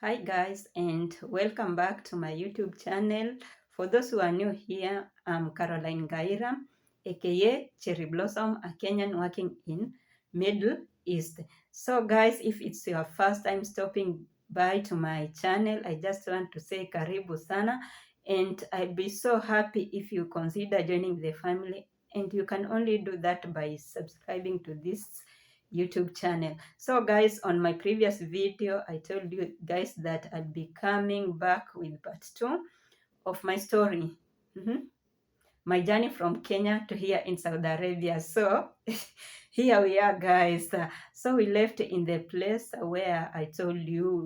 Hi guys, and welcome back to my YouTube channel. For those who are new here, I'm Caroline Gaira, aka Cherry Blossom, a Kenyan working in Middle East. So guys, if it's your first time stopping by to my channel, I just want to say karibu sana, and I'd be so happy if you consider joining the family, and you can only do that by subscribing to this YouTube channel. So guys, on my previous video, I told you guys that I'd be coming back with part 2 of my story. My journey from Kenya to here in Saudi Arabia. So here we are, guys. So we left in the place where I told you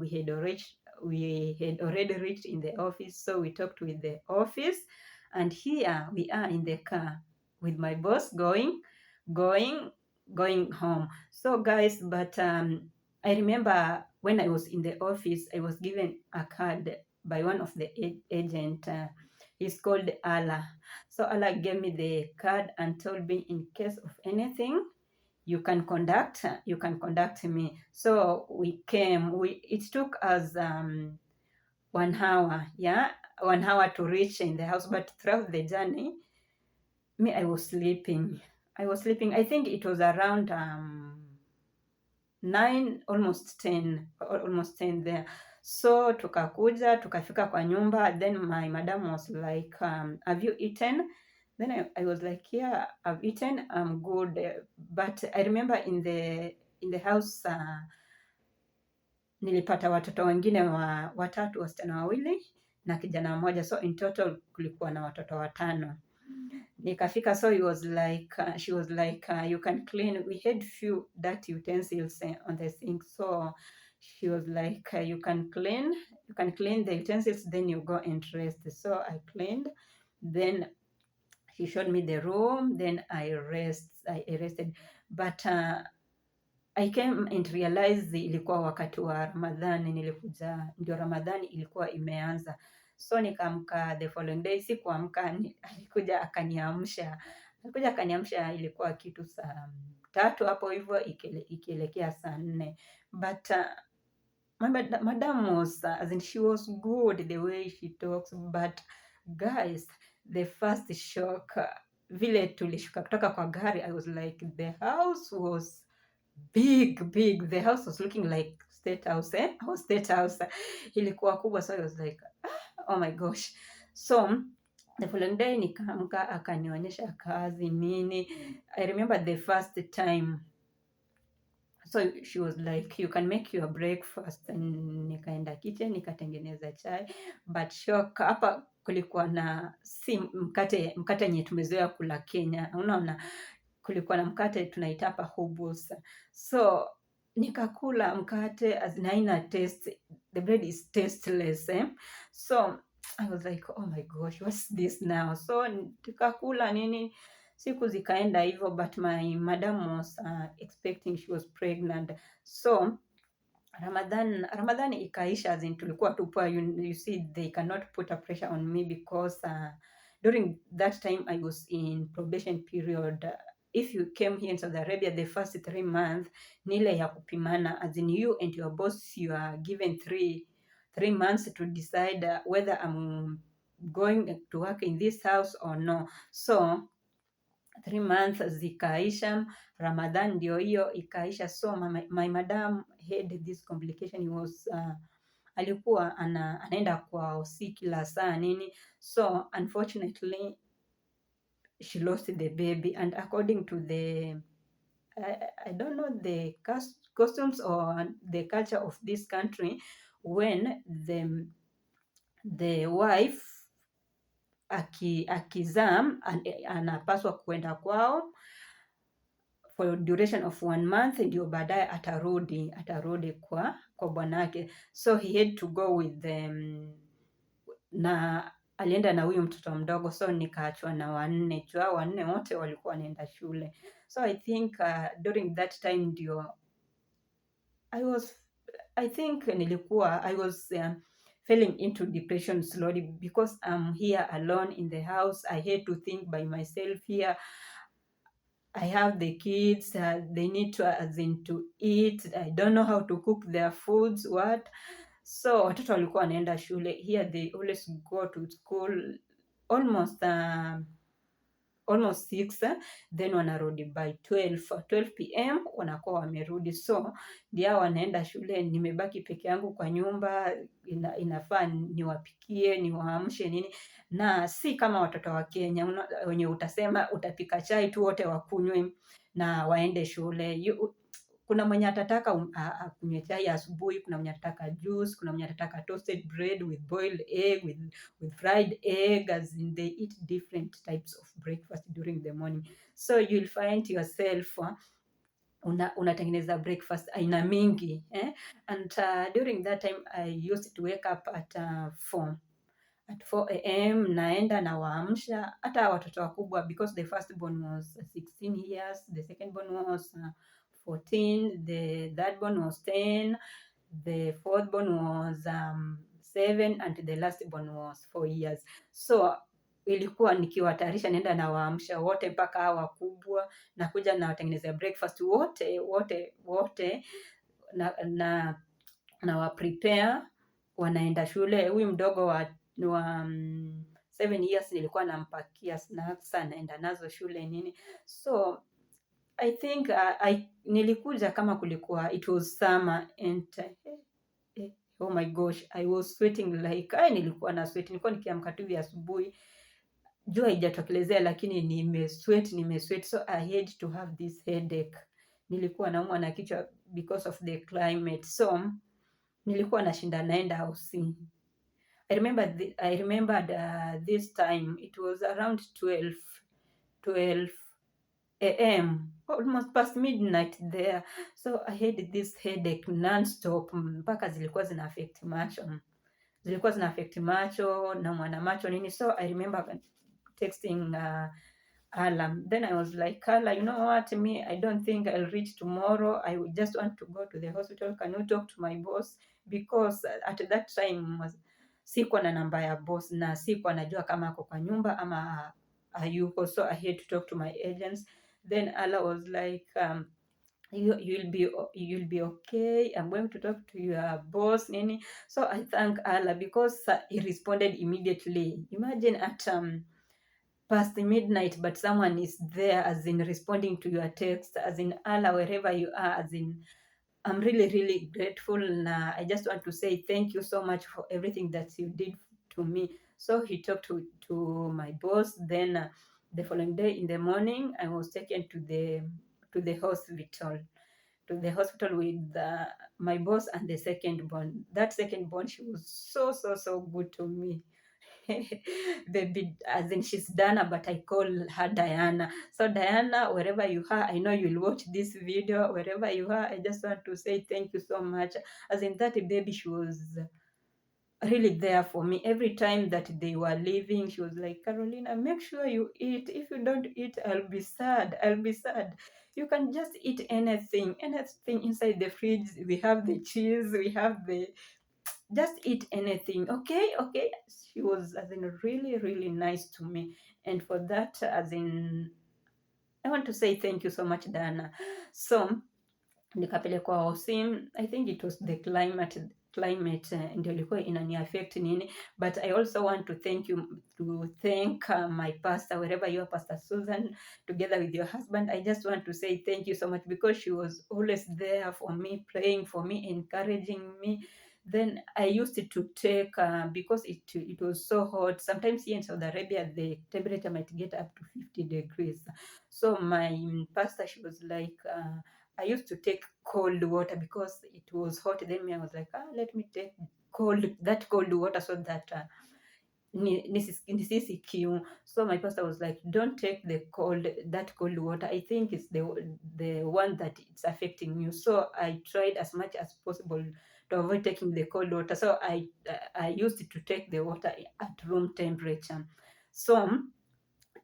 we had already reached in the office. So we talked with the office, and here we are in the car with my boss going home. So guys, but I remember when I was in the office, I was given a card by one of the agent. He's called Allah. So Allah gave me the card and told me, in case of anything, you can contact me. So we came. It took us 1 hour, 1 hour to reach in the house. But throughout the journey, I was sleeping. I think it was around 9, almost 10 there. So tukafika kwa nyumba, then my madam was like, have you eaten? Then I was like, yeah, I've eaten, I'm good. But I remember in the house nilipata watoto wengine watatu, wasichana wawili na kijana mmoja, so in total kulikuwa na watoto 5. Nikafika, so she was like, you can clean. We had few dirty utensils on the sink, so she was like, you can clean the utensils, then you go and rest. So I cleaned, then she showed me the room, then I rested. But I came and realized ilikuwa wakati wa Ramadhani, nilikuja ndio Ramadhani ilikuwa imeanza. So nikaamka the following day, sikuamka, alikuja akaniamsha, ilikuwa kitu saa 3 hapo hivyo ikielekea saa 4. But my madam was, as in, she was good the way she talks, but guys, the first shock, vile tulishuka kutoka kwa gari, I was like, the house was big. The house was looking like state house, Our state house ilikuwa kubwa, so I was like, oh my gosh. So the following day nikaamka, akanionyesha kazi nini. I remember the first time, so she was like, you can make your breakfast. Nikaenda kitchen nikatengeneza chai, but shock, hapa kulikuwa na si mkate yenye tumezoea kula Kenya, unaona, kulikuwa na mkate tunaita hapa hobos. So nikakula mkate haina taste, the bread is tasteless, So I was like, oh my gosh, what's this now? So nikakula nini, siku zikaenda hivyo, but my madam was expecting, she was pregnant. So Ramadhan ikaisha, as in tulikuwa tupa, you see, they cannot put a pressure on me because during that time I was in probation period. If you came here in Saudi Arabia, the first 3 months nile ya kupimana, as in you and your boss, you are given 3 months to decide whether I'm going to work in this house or no. So 3 months zikaisha, Ramadhan ndio hiyo ikaisha. So my madam had this complication. He was alikuwa anaenda kwa si kila saa nini, so unfortunately she lost the baby. And according to the I don't know the customs or the culture of this country, when the wife akizaa anapaswa kuenda kwao for duration of 1 month, ndio baadaye atarudi kwa bwanake. So he had to go with them, na alienda na huyu mtoto mdogo, so nikaachwa na 4 juu 4 wote walikuwa wanaenda shule. So I think during that time ndio I was falling into depression slowly, because I'm here alone in the house. I had to think by myself here. I have the kids, they need to eat. I don't know how to cook their foods, what. So watoto walikuwa wanaenda shule here, they always go to school almost almost 6, then wanarudi by 12 pm wanakuwa wamerudi. So ndio wanaenda shule, nimebaki peke yangu kwa nyumba, inafaa niwapikie, niwaamshe nini, na si kama watoto wa Kenya wenye utasema utapika chai tu wote wakunywe na waende shule. Kuna mwenye atataka akunywe chai asubuhi, kuna mwenye atataka juice, kuna mwenye atataka toasted bread with boiled egg, with fried egg, as in they eat different types of breakfast during the morning. So you'll find yourself unatengeneza breakfast aina mingi, and during that time I used to wake up at 4 am, naenda na waamsha hata watoto wakubwa, because the first born was 16 years, the second born was 14, the third born was 10, the fourth born was 7, and the last born was 4 years. So ilikuwa nikiwatayarisha, naenda na waamsha wote mpaka hao wakubwa, nakuja na watengenezea breakfast wote na wa prepare, wanaenda shule. Huyu mdogo wa 7 years nilikuwa nampakia snacks, anaenda nazo shule nini. So I think nilikuja kama kulikuwa, it was summer, and oh my gosh, I was sweating like nilikuwa na sweat, nilikuwa nikiamka tu asubuhi, jua haijatokelezea lakini nimesweat, so I had to have this headache. Nilikuwa naumwa na kichwa because of the climate, so nilikuwa nashinda naenda housing. I remembered this time it was around 12 am, almost past midnight there. So I had this headache non-stop, mpaka zilikuwa zina affect macho na mwana macho nini. So I remember texting Alam. Then I was like, Carla, you know what, me, I don't think I'll reach tomorrow. I would just want to go to the hospital. Can you talk to my boss? Because at that time sikuwa na namba ya boss na sikuwa najua kama ako kwa nyumba ama hayuko. So I had to talk to my agents. Then Ala was like, you'll be okay. I'm going to talk to your boss nini. So I thank Allah because he responded immediately. Imagine at past midnight, but someone is there, as in responding to your text, as in Allah, wherever you are, as in I'm really, really grateful. Na I just want to say thank you so much for everything that you did to me. So he talked to my boss. Then the following day in the morning, I was taken to the hospital. To the hospital with my boss and the second born. That second born, she was so good to me. Baby, as in she's Dana, but I call her Diana. So Diana, wherever you are, I know you'll watch this video. Wherever you are, I just want to say thank you so much. As in that baby, she was really there for me. Every time that they were leaving, she was like, Carolina, make sure you eat. If you don't eat, I'll be sad. You can just eat anything inside the fridge. We have the cheese, we have just eat anything. Okay. She was, as in, really nice to me, and for that, as in, I want to say thank you so much, Dana. So nikapelekwa hosim. I think it was the climate ndio ilikuwa inani affect nini, but I also want to thank my pastor, wherever you are, Pastor Susan, together with your husband. I just want to say thank you so much, because she was always there for me, praying for me, encouraging me. Then I used to take, because it was so hot. Sometimes here in Saudi Arabia, the temperature might get up to 50 degrees. So my pastor, she was like, I used to take cold water because it was hot. Then I was like, let me take cold water so that nisisi kiu. So my pastor was like, don't take that cold water. I think it's the one that it's affecting you. So I tried as much as possible to avoid taking the cold water. So I used to take the water at room temperature. So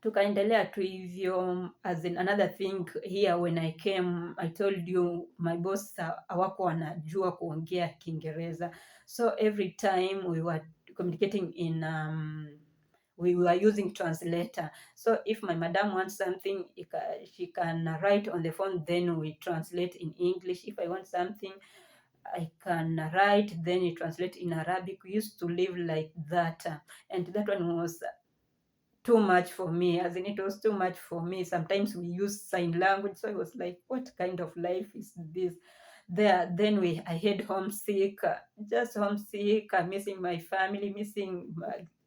tukaendelea tu hivyo. As in another thing here, when I came, I told you my boss hawako wanajua kuongea Kiingereza, so every time we were communicating in we were using translator. So if my madam wants something, she can write on the phone, then we translate in English. If I want something, I can write, then you translate in Arabic. We used to live like that, and that one was too much for me, as in it was too much for me. Sometimes we use sign language, so I was like, what kind of life is this? There, then I had homesick, just homesick, missing my family, missing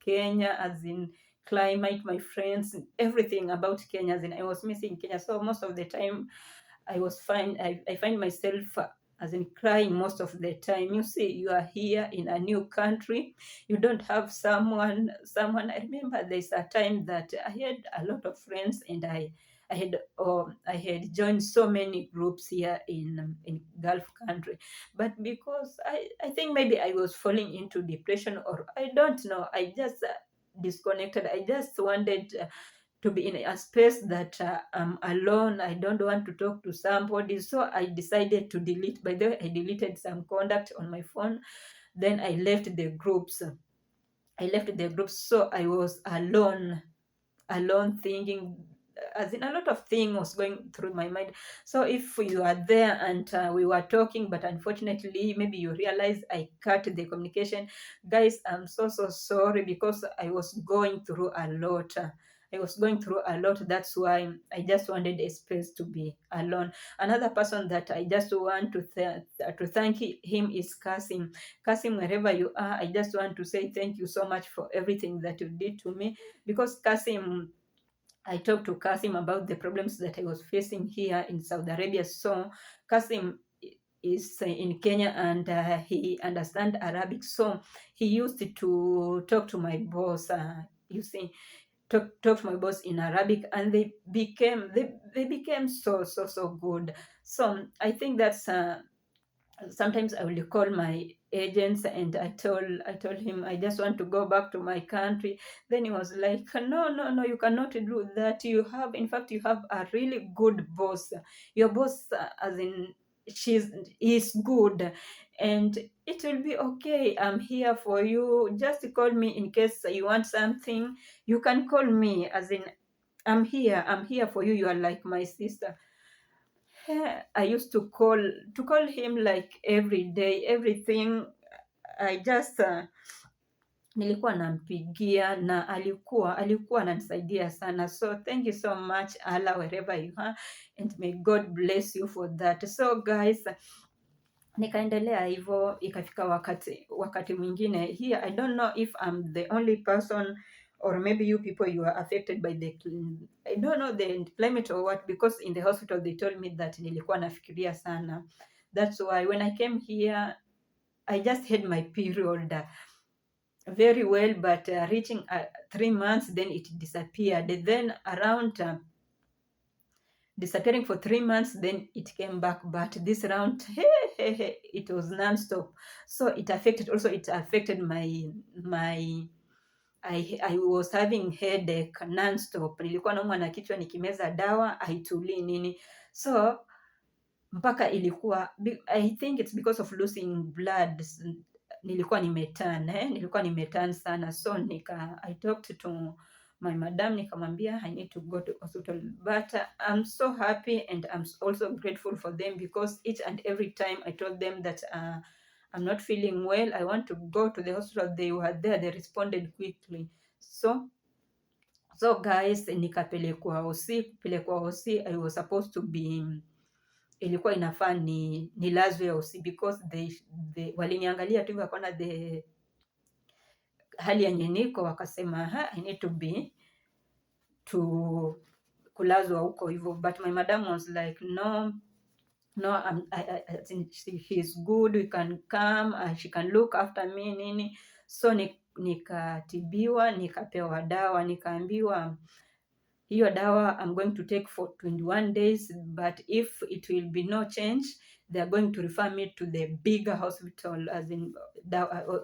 Kenya, as in climate, my friends, everything about Kenya, as in I was missing Kenya. So most of the time I find myself as in crying most of the time. You see, you are here in a new country, you don't have someone. I remember there's a time that I had a lot of friends, and I had joined so many groups here in Gulf country, but because I think maybe I was falling into depression, or I don't know, I just disconnected. I just wanted to be in a space that I'm alone. I don't want to talk to somebody. So I decided to delete. By the way, I deleted some contact on my phone. Then I left the groups. So I was alone thinking, as in a lot of things was going through my mind. So if you are there and we were talking, but unfortunately maybe you realize I cut the communication, guys, I'm so sorry, because I was going through a lot. That's why I just wanted a space to be alone. Another person that I just want to thank him is Kasim. Kasim, wherever you are, I just want to say thank you so much for everything that you did to me, because Kasim, I talked to Kasim about the problems that I was facing here in Saudi Arabia. So Kasim is in Kenya, and he understands Arabic. So he used to talk to my boss. You see, talk to my boss in Arabic, and they became so good. So I think that's sometimes I will call my agents, and I told him I just want to go back to my country. Then he was like, no, you cannot do that. In fact, you have a really good boss. Your boss, as in, is good, and it will be okay. I'm here for you. Just call me in case you want something. You can call me, as in, I'm here for you. You are like my sister. I used to call him like every day, everything. I just nilikuwa nampigia, na alikuwa ananisaidia sana. So thank you so much, Allah, wherever you are, and may God bless you for that. So guys, nikaendelea hivyo, ikafika wakati mwingine here. I don't know if I'm the only person, or maybe you people, you are affected by I don't know, the climate or what, because in the hospital they told me that nilikuwa nafikiria sana. That's why when I came here, I just had my period very well, but reaching 3 months, then it disappeared. Then around disappearing for 3 months, then it came back. But this round, it was non-stop. So it affected my I was having headache non-stop. Nilikuwa naumwa na kichwa, nikimeza dawa haitulii nini. So mpaka I think it's because of losing blood. Nilikuwa nimetan sana. So I talked to my madam, nikamwambia I need to go to hospital. But I'm so happy, and I'm also grateful for them, because each and every time I told them that I'm not feeling well, I want to go to the hospital, they were there, they responded quickly. So guys, nikapelekwa hosi. I was supposed to be, ilikuwa inafaa nilazwe hosi, because waliniangalia tu wakaona hali yenye niko, wakasema I need to kulazwa huko hivyo. But my madam was like, no, I think she's good, we can come, she can look after me nini. So nikatibiwa, nikapewa dawa, nikaambiwa hiyo dawa I'm going to take for 21 days, but if it will be no change, they are going to refer me to the bigger hospital, as in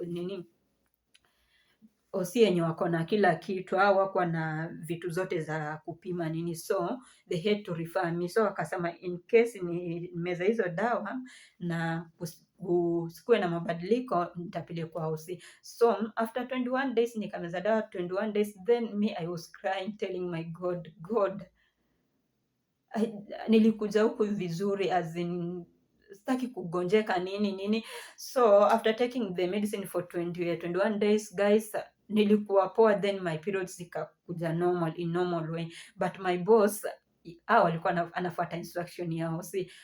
nini, hosi yenye wako na kila kitu, au wako na vitu zote za kupima nini. So they had to refer me. So wakasema in case ni meza hizo dawa na usikuwe na mabadiliko, nitapelekwa hosi. So after 21 days nikameza dawa 21 days, then I was crying, telling my God, nilikuja huku vizuri, as in sitaki kugonjeka nini. So after taking the medicine for 21 days guys, nilikuwa poa, then my periods zikakuja normal, in normal way. But my boss walikuwa anafuata instruction yao,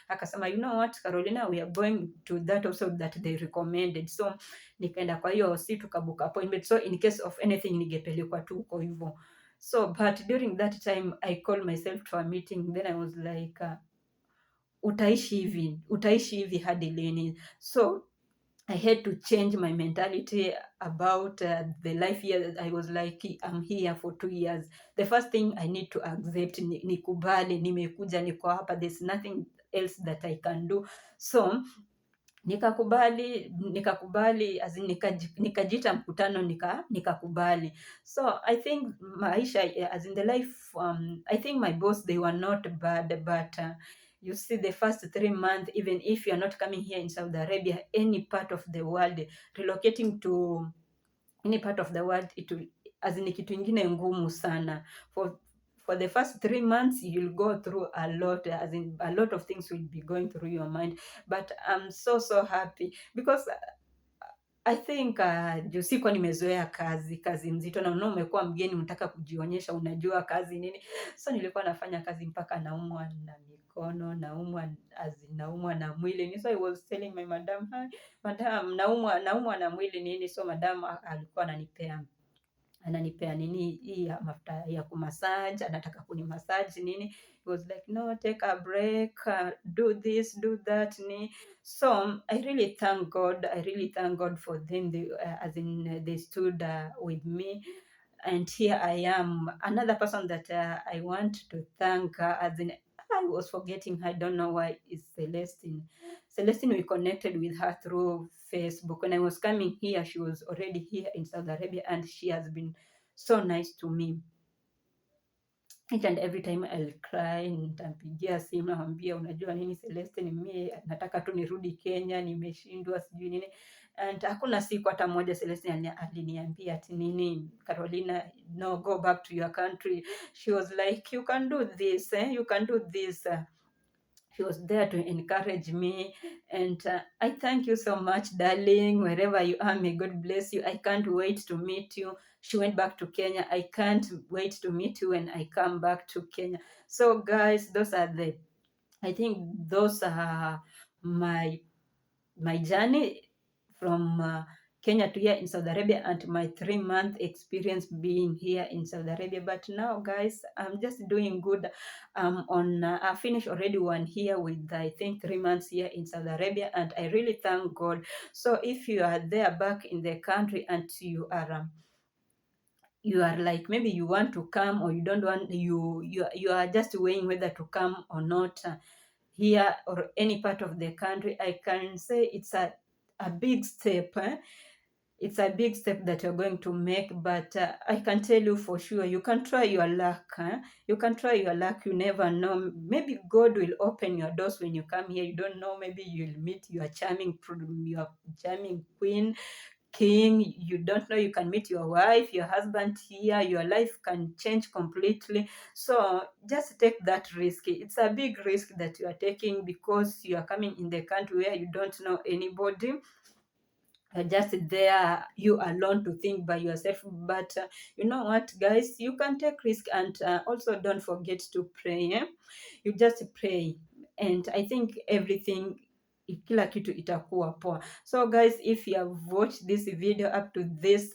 akasema you know what Carolina, we are going to that also that they recommended. So nikaenda kwa hiyo tukabook appointment, so in case of anything ningepelekwa tu huko hivyo. So but during that time I called myself to a meeting, then I was like utaishi hivi hadi lini? So I had to change my mentality about the life here. I was like, I'm here for 2 years. The first thing I need to accept, nikubali, nimekuja, niko hapa, there's nothing else that I can do. So nikakubali nikajita mkutano, nikakubali. So I think maisha as in the life, I think my boss, they were not bad, but you see the first 3 months, even if you are not coming here in Saudi Arabia, any part of the world, relocating to any part of the world, it will, as in kitu ingine ngumu sana. For the first 3 months you'll go through a lot, as in a lot of things will be going through your mind, but I'm so happy because I think juu sikuwa nimezoea kazi mzito, na umekuwa mgeni, unataka kujionyesha unajua kazi nini. So nilikuwa nafanya kazi mpaka naumwa na mikono, naumwa na mwili. So I was telling my madam, hi madam, naumwa na mwili nini. So madam alikuwa ananipea nini hii ya mafuta ya kumassage, anataka kunimassage nini. He was like, no, take a break, do this, do that ni. So I really thank God for them. They stood with me, and here I am. Another person that I want to thank, I was forgetting, I don't know why, is Celestine. We connected with her through Facebook. When I was coming here, she was already here in Saudi Arabia, and she has been so nice to me. Each and every time I'll cry, nitampigia simu namwambia, unajua nini Celestine, mimi nataka tu nirudi Kenya, nimeshindwa sijui nini. And hakuna siku hata moja Celestine aliniambia ati nini, Carolina, no, go back to your country. She was like, you can do this, you can do this. She was there to encourage me, and I thank you so much, darling, wherever you are. May God bless you. I can't wait to meet you. She went back to Kenya. I can't wait to meet you when I come back to Kenya. So guys, I think those are my journey from Kenya to here in Saudi Arabia, and my 3-month experience being here in Saudi Arabia. But now guys, I'm just doing good. I finished already 1 year with, I think, 3 months here in Saudi Arabia, and I really thank God. So if you are there back in the country and you are like, maybe you want to come or you don't want, you are just weighing whether to come or not, here or any part of the country, I can say it's a big step. It's a big step that you're going to make, but I can tell you for sure, you can try your luck. You can try your luck. You never know. Maybe God will open your doors when you come here. You don't know. Maybe you'll meet your charming queen, king. You don't know. You can meet your wife, your husband here. Your life can change completely. So just take that risk. It's a big risk that you are taking because you are coming in the country where you don't know anybody. You're just there, you alone, to think by yourself. But you know what, guys, you can take risk, and also don't forget to pray. You just pray, and I think everything, kila kitu itakuwa poa. So guys, if you have watched this video up to this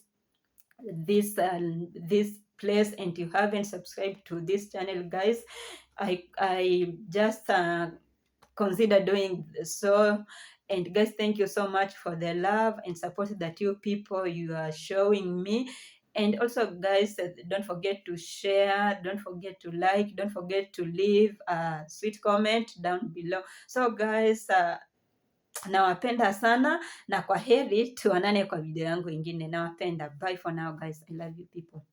place and you haven't subscribed to this channel, guys, I just consider doing so. And guys, thank you so much for the love and support that you are showing me. And also guys, don't forget to share, don't forget to like, don't forget to leave a sweet comment down below. So guys, nawapenda sana, na kwa heri, tuonane kwa video yangu ingine. Nawapenda. Bye for now guys. I love you people.